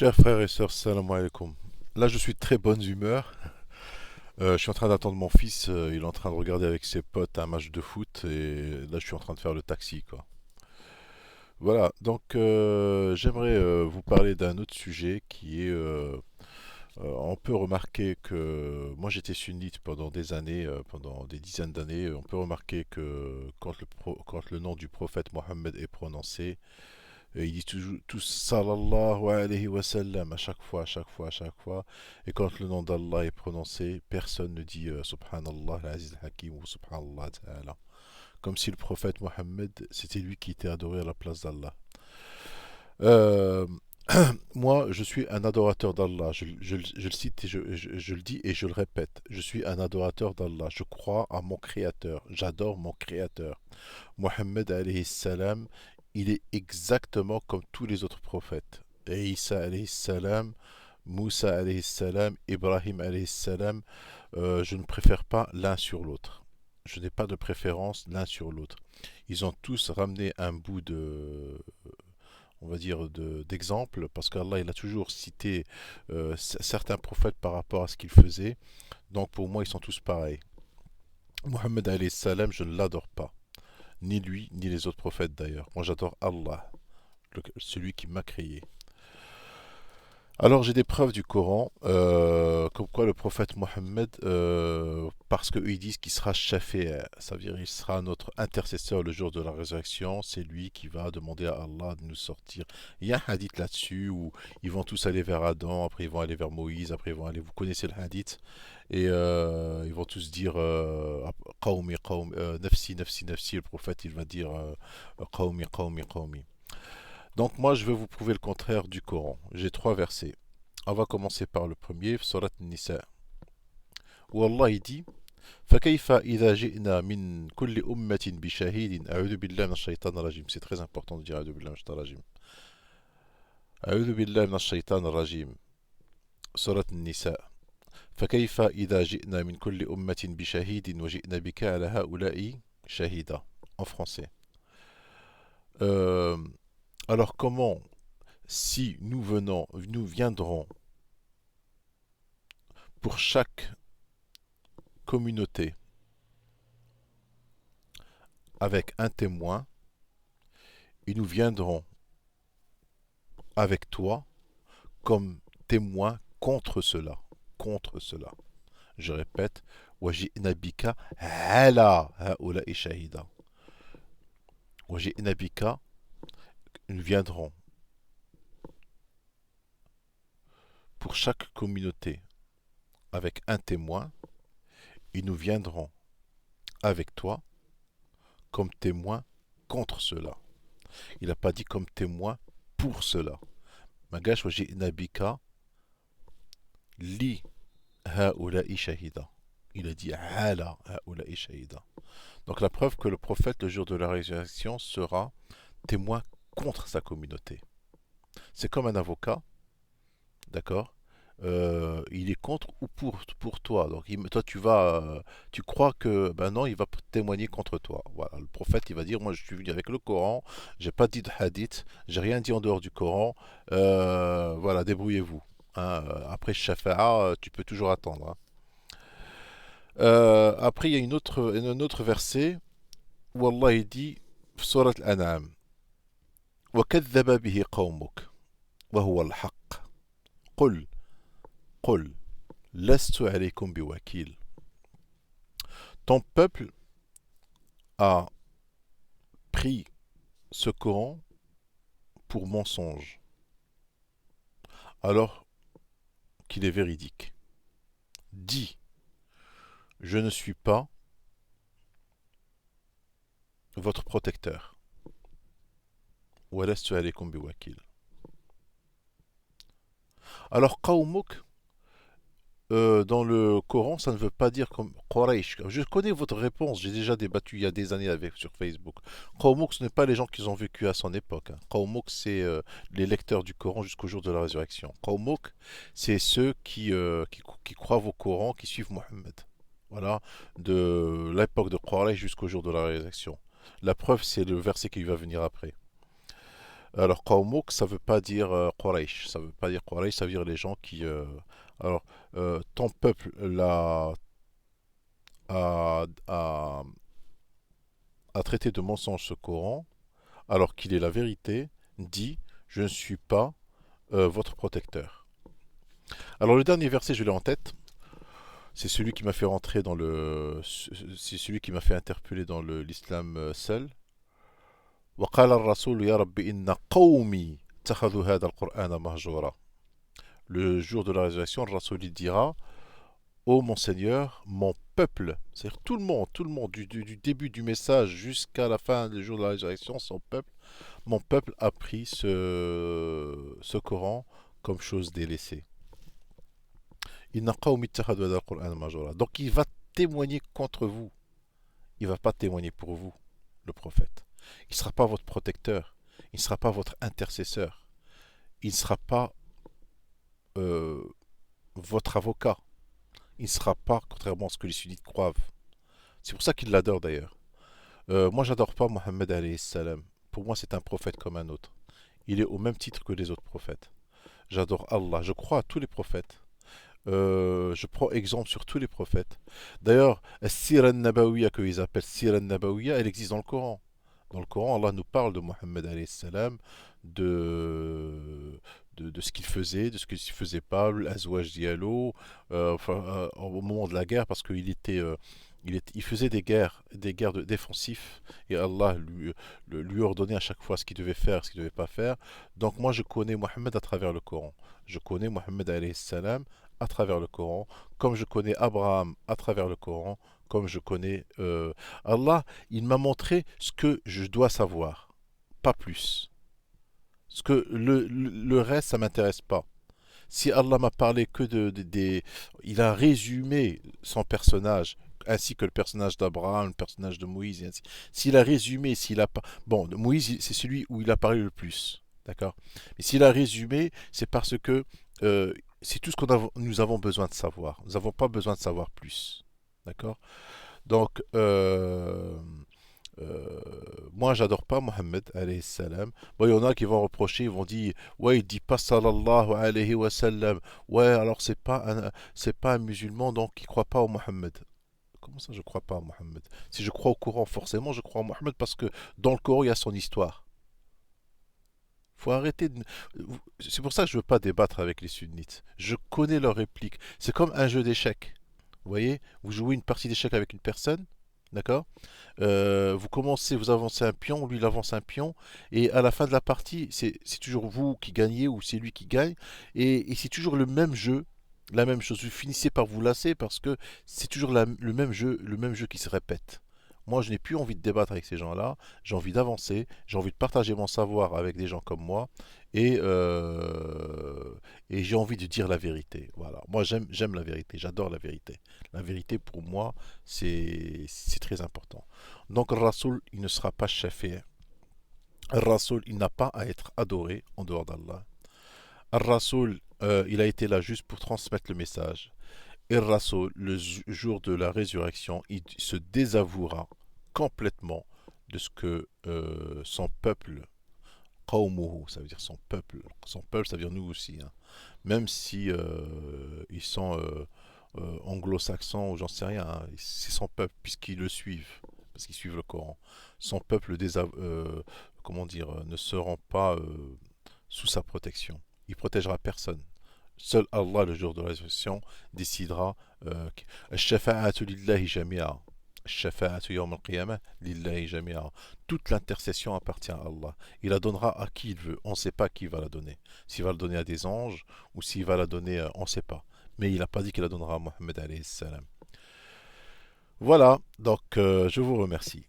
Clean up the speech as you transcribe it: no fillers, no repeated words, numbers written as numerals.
Chers frères et sœurs, salam alaikum. Là, je suis de très bonne humeur. Je suis en train d'attendre mon fils. Il est en train de regarder avec ses potes un match de foot. Et là, je suis en train de faire le taxi, quoi. Voilà, donc j'aimerais vous parler d'un autre sujet qui est... on peut remarquer que... Moi, j'étais sunnite pendant des années, pendant des dizaines d'années. On peut remarquer que quand le nom du prophète Mohammed est prononcé, et ils disent toujours tous sallallahu alayhi wa sallam à chaque fois, à chaque fois, à chaque fois. Et quand le nom d'Allah est prononcé, personne ne dit subhanallah al-aziz al-hakim ou subhanallah ta'ala. Comme si le prophète Mohammed, c'était lui qui était adoré à la place d'Allah. Euh, Moi, je suis un adorateur d'Allah. Je le cite et je le dis et je le répète. Je suis un adorateur d'Allah. Je crois à mon créateur. J'adore mon créateur. Mohammed alayhi salam, il est exactement comme tous les autres prophètes. Et Isa alayhi salam, Moussa alayhi salam, Ibrahim alayhi salam, je ne préfère pas l'un sur l'autre. Je n'ai pas de préférence l'un sur l'autre. Ils ont tous ramené un bout de, on va dire, d'exemple, parce qu'Allah il a toujours cité certains prophètes par rapport à ce qu'ils faisaient. Donc pour moi, ils sont tous pareils. Mohammed alayhi salam, je ne l'adore pas. Ni lui, ni les autres prophètes d'ailleurs. Moi j'adore Allah, celui qui m'a créé. Alors j'ai des preuves du Coran, comme quoi le prophète Mohammed, parce qu'eux ils disent qu'il sera Shafi'a, ça veut dire il sera notre intercesseur le jour de la résurrection, c'est lui qui va demander à Allah de nous sortir. Il y a un hadith là-dessus où ils vont tous aller vers Adam, après ils vont aller vers Moïse, après ils vont aller, vous connaissez le hadith, et ils vont tous dire Qawmi, Qawmi, Nafsi, Nafsi, Nafsi, le prophète il va dire Qawmi, Qawmi, Qawmi. Donc moi je vais vous prouver le contraire du Coran. J'ai trois versets. On va commencer par le premier, Surat Nisa, où Allah il dit فكيف إذا جئنا من كل أمة بشهيد أعوذ بالله من الشيطان الرجيم. C'est très important de dire أعوذ بالله من الشيطان الرجيم. أعوذ بالله من الشيطان الرجيم. سورة النساء. فكيف إذا جئنا من كل أمة بشهيد وجئنا بك على هؤلاء شهيدا. En français. Euh, alors comment, si nous viendrons pour chaque communauté avec un témoin, et nous viendrons avec toi comme témoin contre cela. Contre cela. Je répète, وَجِئْنَا بِكَ عَلَى هَؤُلَاءِ شَهِيدًا. وَجِئْنَا بِكَ, nous viendrons pour chaque communauté avec un témoin, et nous viendrons avec toi comme témoin contre cela. Il n'a pas dit comme témoin pour cela. Magash وَجِئْنَا بِكَ li هؤلاء شهيدا. Il a dit ala هؤلاء شهيدا. Donc la preuve que le prophète le jour de la résurrection sera témoin contre sa communauté. C'est comme un avocat, d'accord. Il est contre ou pour toi. Donc toi tu crois que ben non, il va témoigner contre toi. Voilà, le prophète il va dire moi je suis venu avec le Coran, j'ai pas dit de hadith, j'ai rien dit en dehors du Coran. Voilà, débrouillez-vous. Hein. Après Shafa'a, tu peux toujours attendre. Hein. Après il y a un autre verset où Allah il dit Surat Al-An'am وكذب به قومك وهو الحق قل قل لست عليكم بوكيل. Ton peuple a pris ce Coran pour mensonge, alors qu'il est véridique. Dis, je ne suis pas votre protecteur. وَلَسْتُ عَلَيْكُمْ بِوَكِيلٍ. Alors, Qawmuk, dans le Coran, ça ne veut pas dire comme Quraysh. Je connais votre réponse, j'ai déjà débattu il y a des années avec sur Facebook. Qawmuk, ce n'est pas les gens qui ont vécu à son époque. Hein. Qawmuk, c'est les lecteurs du Coran jusqu'au jour de la résurrection. Qawmuk, c'est ceux qui croient au Coran, qui suivent Mohammed. Voilà, de l'époque de Quraysh jusqu'au jour de la résurrection. La preuve, c'est le verset qui va venir après. Alors, Qawmouk, ça veut pas dire Quraysh. Ça veut pas dire Quraysh, ça veut dire les gens qui. Alors, ton peuple a traité de mensonge ce Coran, alors qu'il est la vérité, dit je ne suis pas votre protecteur. Alors, le dernier verset, je l'ai en tête. C'est celui qui m'a fait rentrer dans le. C'est celui qui m'a fait interpeller dans l'islam seul. وقال الرسول يا رب إن قومي اتخذوا هذا القرآن مهجورا. Le jour de la résurrection, le Rasoul il dira: ô mon Seigneur, mon peuple, c'est-à-dire tout le monde, du début du message jusqu'à la fin du jour de la résurrection, son peuple, mon peuple a pris ce Coran comme chose délaissée. Inna qawmi ittakhadhu hadha al-Qur'ana mahjura. Donc il va témoigner contre vous, il ne va pas témoigner pour vous, le prophète. Il ne sera pas votre protecteur, il ne sera pas votre intercesseur, il ne sera pas euh, votre avocat, il ne sera pas, contrairement à ce que les sunnites croient. C'est pour ça qu'ils l'adorent d'ailleurs. Moi, j'adore pas Mohammed alayhi salam. Pour moi, c'est un prophète comme un autre. Il est au même titre que les autres prophètes. J'adore Allah, je crois à tous les prophètes. Je prends exemple sur tous les prophètes. D'ailleurs, la Sira Nabawiya qu'ils appellent Sira Nabawiya, elle existe dans le Coran. Dans le Coran, Allah nous parle de Mohammed alayhi salam, de ce qu'il faisait, de ce qu'il ne faisait pas, l'azwaj diallo, au moment de la guerre, parce qu'il il faisait des guerres défensifs, et Allah lui ordonnait à chaque fois ce qu'il devait faire, ce qu'il ne devait pas faire. Donc moi, je connais Mohammed à travers le Coran. Je connais Mohammed alayhi salam à travers le Coran, comme je connais Abraham à travers le Coran, comme je connais Allah, il m'a montré ce que je dois savoir, pas plus. Ce que le reste, ça m'intéresse pas. Si Allah m'a parlé que des... Il a résumé son personnage, ainsi que le personnage d'Abraham, le personnage de Moïse, et ainsi. S'il a résumé, s'il a pas... Bon, Moïse, c'est celui où il a parlé le plus, d'accord. Mais s'il a résumé, c'est parce que c'est tout ce nous avons besoin de savoir. Nous n'avons pas besoin de savoir plus, d'accord. Donc, euh, moi, j'adore pas Mohammed, alayhi salam. Bon, il y en a qui vont reprocher, ils vont dire, ouais, il dit pas sallallahu alayhi wa sallam. Ouais, alors c'est pas un musulman, donc il croit pas au Mohammed. Comment ça, je crois pas à Mohammed? Si je crois au Coran, forcément, je crois au Mohammed parce que dans le Coran, il y a son histoire. Faut arrêter de... C'est pour ça que je veux pas débattre avec les sunnites. Je connais leurs répliques. C'est comme un jeu d'échecs. Vous voyez, vous jouez une partie d'échecs avec une personne, d'accord. Vous commencez, vous avancez un pion, lui il avance un pion, et à la fin de la partie, c'est toujours vous qui gagnez ou c'est lui qui gagne, et c'est toujours le même jeu, la même chose. Vous finissez par vous lasser parce que c'est toujours le même jeu qui se répète. Moi, je n'ai plus envie de débattre avec ces gens-là. J'ai envie d'avancer. J'ai envie de partager mon savoir avec des gens comme moi. Et, et j'ai envie de dire la vérité. Voilà. Moi, j'aime la vérité. J'adore la vérité. La vérité, pour moi, c'est très important. Donc, le Rasoul, il ne sera pas chafé. Le Rasoul, il n'a pas à être adoré en dehors d'Allah. Le Rasoul, il a été là juste pour transmettre le message. Et le Rasoul, le jour de la résurrection, il se désavouera complètement de ce que son peuple, qawmuhu, ça veut dire son peuple, ça veut dire nous aussi, hein. Même si ils sont anglo-saxons ou j'en sais rien, hein, c'est son peuple puisqu'ils le suivent, parce qu'ils suivent le Coran. Son peuple comment dire, ne seront pas sous sa protection. Il protégera personne. Seul Allah, le jour de la résurrection, décidera. Shafa'atu lillahi jami'a. Shafa'atu yawm al-qiyamah lillahi jami'a. Toute l'intercession appartient à Allah. Il la donnera à qui il veut. On ne sait pas qui il va la donner. S'il va la donner à des anges ou s'il va la donner, on ne sait pas. Mais il n'a pas dit qu'il la donnera à Mohammed alayhi salam. Voilà, donc je vous remercie.